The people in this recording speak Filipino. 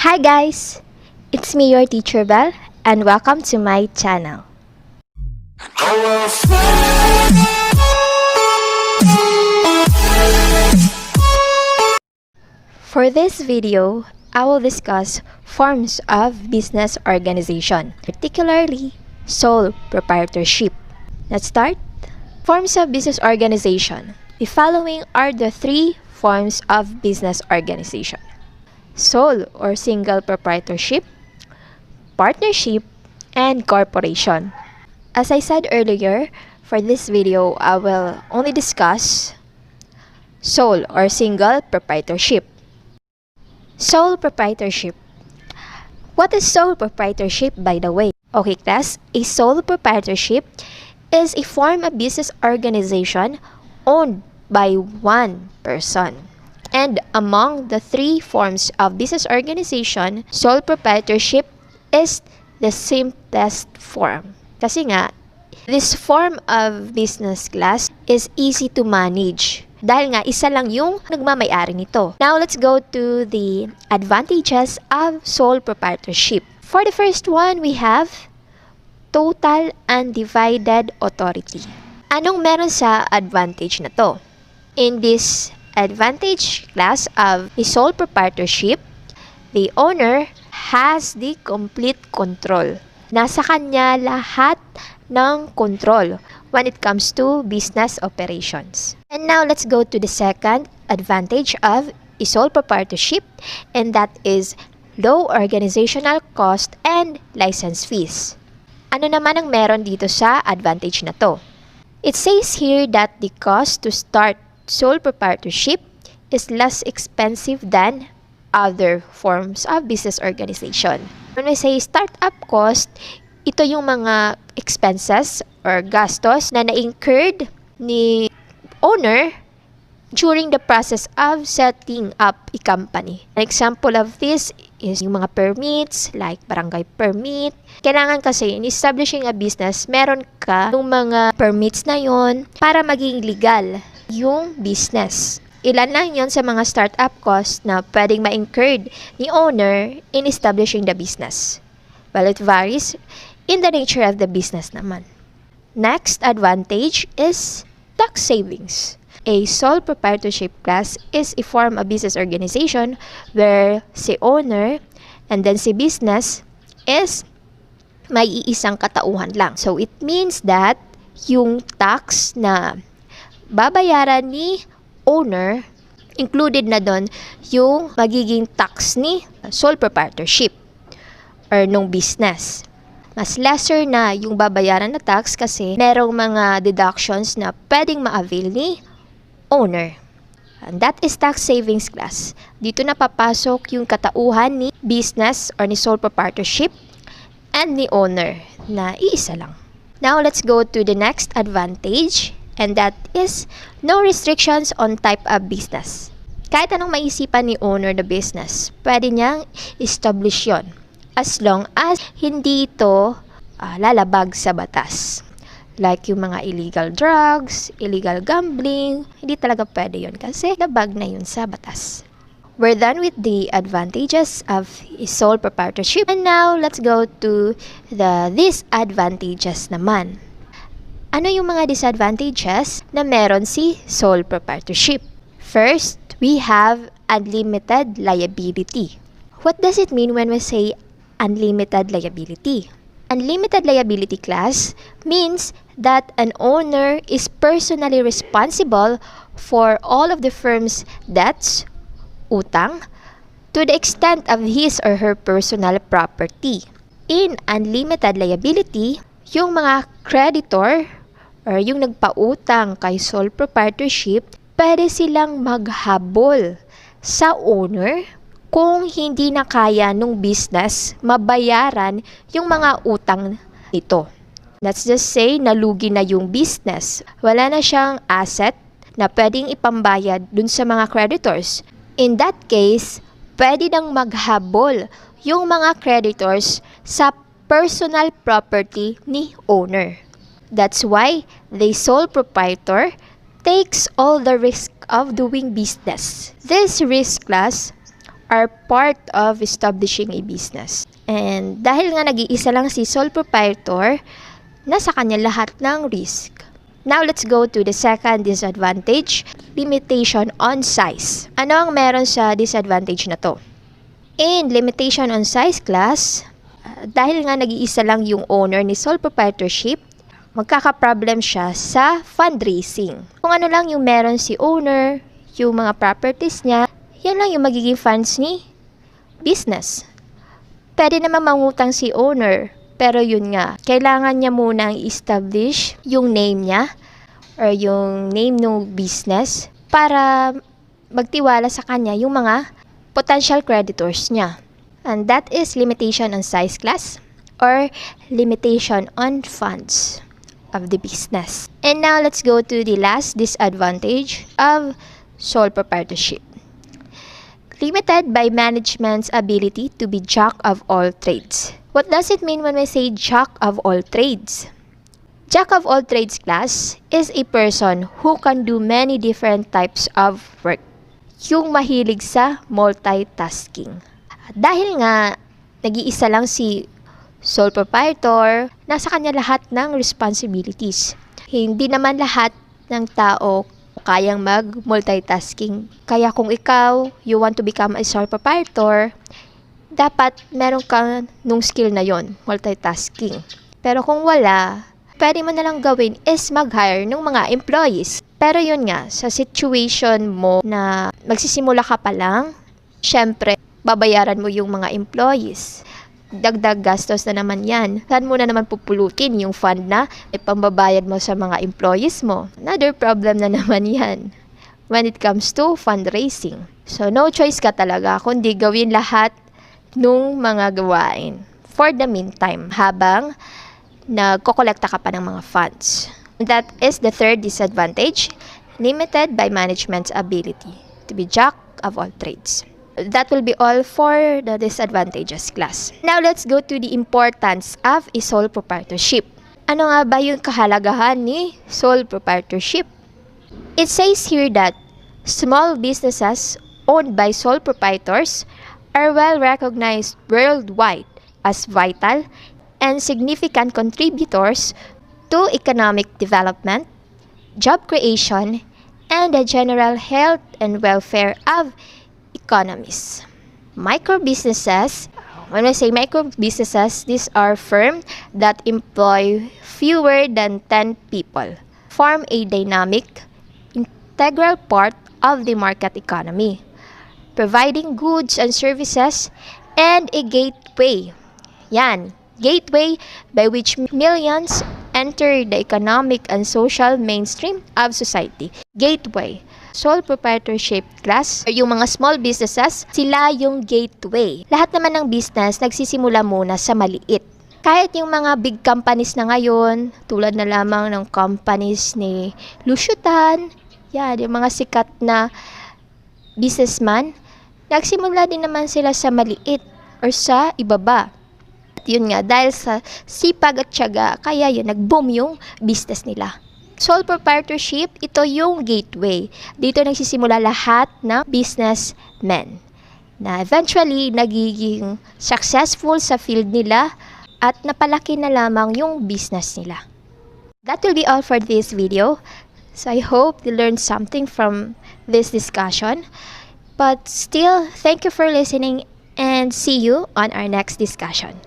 Hi guys! It's me, your teacher Belle, and welcome to my channel. For this video, I will discuss forms of business organization, particularly sole proprietorship. Let's start. Forms of business organization. The following are the three forms of business organization: sole or single proprietorship, partnership, and corporation. As I said earlier, for this video, I will only discuss sole or single proprietorship. Sole proprietorship. What is sole proprietorship, by the way? Okay class, a sole proprietorship is a form of business organization owned by one person. And among the three forms of business organization, sole proprietorship is the simplest form. Kasi nga, this form of business class is easy to manage. Dahil nga, isa lang yung nagmamay-ari nito. Now, let's go to the advantages of sole proprietorship. For the first one, we have total undivided authority. Anong meron sa advantage na to? In this advantage class of the sole proprietorship, the owner has the complete control. Nasa kanya lahat ng control when it comes to business operations. And now, let's go to the second advantage of a sole proprietorship, and that is low organizational cost and license fees. Ano naman ang meron dito sa advantage na to? It says here that the cost to start sole proprietorship is less expensive than other forms of business organization. When we say startup cost, ito yung mga expenses or gastos na na-incurred ni owner during the process of setting up a company. An example of this is yung mga permits, like barangay permit. Kailangan kasi in establishing a business, meron ka yung mga permits na yon para maging legal yung business. Ilan lang yon sa mga startup costs na pwedeng ma-incurred ni owner in establishing the business. Well, it varies in the nature of the business naman. Next advantage is tax savings. A sole proprietorship class is a form of business organization where si owner and then si business is may iisang katauhan lang. So, it means that yung tax na babayaran ni owner, included na doon yung magiging tax ni sole proprietorship or nung business. Mas lesser na yung babayaran na tax kasi merong mga deductions na pwedeng ma-avail ni owner. And that is tax savings class. Dito na papasok yung katauhan ni business or ni sole proprietorship and ni owner na iisa lang. Now, let's go to the next advantage, and that is no restrictions on type of business. Kahit anong maisipan ni owner the business, pwede niyang establish yon as long as hindi ito lalabag sa batas. Like yung mga illegal drugs, illegal gambling, hindi talaga pwede yun kasi labag na yun sa batas. We're done with the advantages of a sole proprietorship. And now, let's go to the disadvantages naman. Ano yung mga disadvantages na meron si sole proprietorship? First, we have unlimited liability. What does it mean when we say unlimited liability? Unlimited liability class means that an owner is personally responsible for all of the firm's debts, utang, to the extent of his or her personal property. In unlimited liability, yung mga creditor or yung nagpautang kay sole proprietorship, pwede silang maghabol sa owner kung hindi na kaya nung business mabayaran yung mga utang nito. Let's just say, nalugi na yung business. Wala na siyang asset na pwedeng ipambayad dun sa mga creditors. In that case, pwede nang maghabol yung mga creditors sa personal property ni owner. That's why the sole proprietor takes all the risk of doing business. This risk class are part of establishing a business. And dahil nga nag-iisa lang si sole proprietor, nasa kanya lahat ng risk. Now, let's go to the second disadvantage, limitation on size. Ano ang meron sa disadvantage na to? In limitation on size class, dahil nga nag-iisa lang yung owner ni sole proprietorship, magkaka-problem siya sa fundraising. Kung ano lang yung meron si owner, yung mga properties niya, yan lang yung magiging funds ni business. Pwede naman mangutang si owner, pero yun nga, kailangan niya munang i-establish yung name niya or yung name ng business para magtiwala sa kanya yung mga potential creditors niya. And that is limitation on size class or limitation on funds of the business. And now let's go to the last disadvantage of sole proprietorship. Limited by management's ability to be jack of all trades. What does it mean when we say jack of all trades? Jack of all trades class is a person who can do many different types of work. Yung mahilig sa multitasking. Dahil nga nag-iisa lang si sole proprietor, nasa kanya lahat ng responsibilities. Hindi naman lahat ng tao kayang mag-multitasking. Kaya kung ikaw, you want to become a sole proprietor, dapat meron kang nung skill na yon, multitasking. Pero kung wala, pwede mo na lang gawin is mag-hire ng mga employees. Pero yun nga, sa situation mo na magsisimula ka pa lang, syempre, babayaran mo yung mga employees. Dagdag gastos na naman yan. Saan mo na naman pupulutin yung fund na pambabayad mo sa mga employees mo? Another problem na naman yan when it comes to fundraising. So, no choice ka talaga kundi gawin lahat nung mga gawain for the meantime habang nagkokolekta ka pa ng mga funds. That is the third disadvantage, limited by management's ability to be jack of all trades. That will be all for the disadvantages class. Now, let's go to the importance of a sole proprietorship. Ano nga ba yung kahalagahan ni sole proprietorship? It says here that small businesses owned by sole proprietors are well recognized worldwide as vital and significant contributors to economic development, job creation, and the general health and welfare of economies. Micro-businesses, when I say micro-businesses, these are firms that employ fewer than 10 people, form a dynamic, integral part of the market economy, providing goods and services, and a gateway. Yan, gateway by which millions enter the economic and social mainstream of society. Gateway. Sole proprietorship class, yung mga small businesses, sila yung gateway. Lahat naman ng business nagsisimula muna sa maliit. Kahit yung mga big companies na ngayon, tulad na lamang ng companies ni Lusyutan, yan, yung mga sikat na businessman, nagsimula din naman sila sa maliit or sa ibaba. At yun nga, dahil sa sipag at tiyaga, kaya yun, nag-boom yung business nila. Sole proprietorship, ito yung gateway. Dito nagsisimula lahat ng businessmen na eventually nagiging successful sa field nila at napalaki na lamang yung business nila. That will be all for this video. So I hope you learned something from this discussion. But still, thank you for listening and see you on our next discussion.